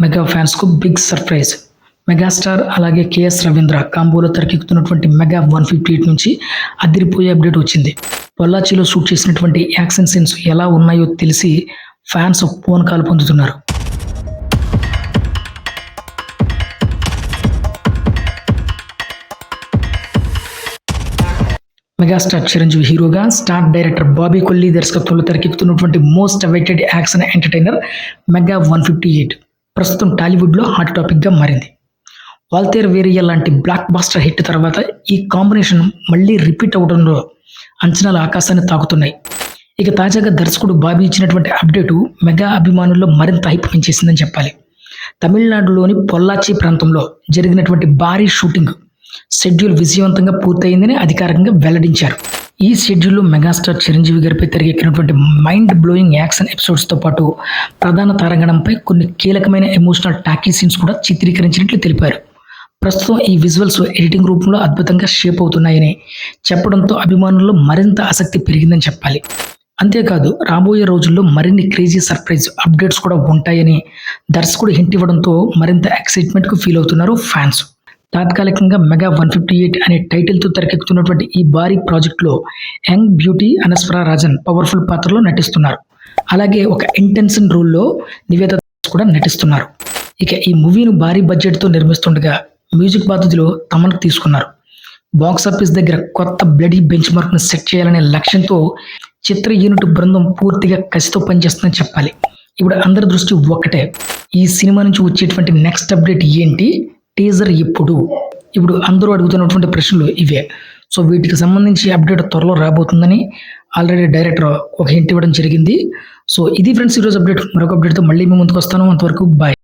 Mega ఫ్యాన్స్కు big surprise. Megastar అలాగే KS Ravindra కాంబోలో తెరకెక్కుతున్నటువంటి మెగా 158 నుంచి అదిరిపోయే అప్డేట్ వచ్చింది. పొల్లాచిలో షూట్ చేసినటువంటి యాక్షన్ సీన్స్ ఎలా ఉన్నాయో తెలిసి ఫ్యాన్స్ ఫోన్ కాల్ పొందుతున్నారు. మెగాస్టార్ చిరంజీవి హీరోగా, స్టార్ డైరెక్టర్ బాబీ కొల్లి దర్శకత్వంలో తెరకెక్కుతున్నటువంటి most awaited action entertainer mega 158 ప్రస్తుతం టాలీవుడ్లో హాట్ టాపిక్గా మారింది. వాల్తేర్ వేరియా లాంటి బ్లాక్ బాస్టర్ హిట్ తర్వాత ఈ కాంబినేషన్ మళ్ళీ రిపీట్ అవడంలో అంచనాలు ఆకాశాన్ని తాకుతున్నాయి. ఇక తాజాగా దర్శకుడు బాబీ ఇచ్చినటువంటి అప్డేటు మెగా అభిమానుల్లో మరింత హైప్ పెంచేసిందని చెప్పాలి. తమిళనాడులోని పొల్లాచి ప్రాంతంలో జరిగినటువంటి భారీ షూటింగ్ షెడ్యూల్ విజయవంతంగా పూర్తయిందని అధికారికంగా వెల్లడించారు. ఈ షెడ్యూల్లో మెగాస్టార్ చిరంజీవి గారిపై తెరకెక్కినటువంటి మైండ్ బ్లోయింగ్ యాక్షన్ ఎపిసోడ్స్తో పాటు ప్రధాన తారాగణంపై కొన్ని కీలకమైన ఎమోషనల్ టాకీ సీన్స్ కూడా చిత్రీకరించినట్లు తెలిపారు. ప్రస్తుతం ఈ విజువల్స్ ఎడిటింగ్ రూపంలో అద్భుతంగా షేప్ అవుతున్నాయని చెప్పడంతో అభిమానుల్లో మరింత ఆసక్తి పెరిగిందని చెప్పాలి. అంతేకాదు రాబోయే రోజుల్లో మరిన్ని క్రేజీ సర్ప్రైజ్ అప్డేట్స్ కూడా ఉంటాయని దర్శకుడు హింట్ ఇవ్వడంతో మరింత ఎక్సైట్మెంట్కు ఫీల్ అవుతున్నారు ఫ్యాన్స్. తాత్కాలికంగా మెగా 158 అనే టైటిల్తో తెరకెక్కుతున్నటువంటి ఈ భారీ ప్రాజెక్టులో young beauty Anaswara Rajan powerful పాత్రలో నటిస్తున్నారు. అలాగే ఒక ఇంటెన్షన్ రోల్లో నివేద కూడా నటిస్తున్నారు. ఇక ఈ మూవీను భారీ బడ్జెట్తో నిర్మిస్తుండగా మ్యూజిక్ బాధ్యతలో తమను తీసుకున్నారు. బాక్స్ ఆఫీస్ దగ్గర కొత్త బ్లడీ బెంచ్ మార్క్ను సెట్ చేయాలనే లక్ష్యంతో చిత్ర యూనిట్ బృందం పూర్తిగా కసితో పనిచేస్తుందని చెప్పాలి. ఇప్పుడు అందరి దృష్టి ఒక్కటే, ఈ సినిమా నుంచి వచ్చేటువంటి నెక్స్ట్ అప్డేట్ ఏంటి, టీజర్ ఇప్పుడు అందరూ అడుగుతున్నటువంటి ప్రశ్నలు ఇవే. సో వీటికి సంబంధించి అప్డేట్ త్వరలో రాబోతుందని ఆల్రెడీ డైరెక్టర్ ఒక హింట్ ఇవ్వడం జరిగింది. సో ఇది ఫ్రెండ్స్ ఈరోజు అప్డేట్. మరొక అప్డేట్తో మళ్ళీ మీ ముందుకు వస్తాను. అంతవరకు బాయ్.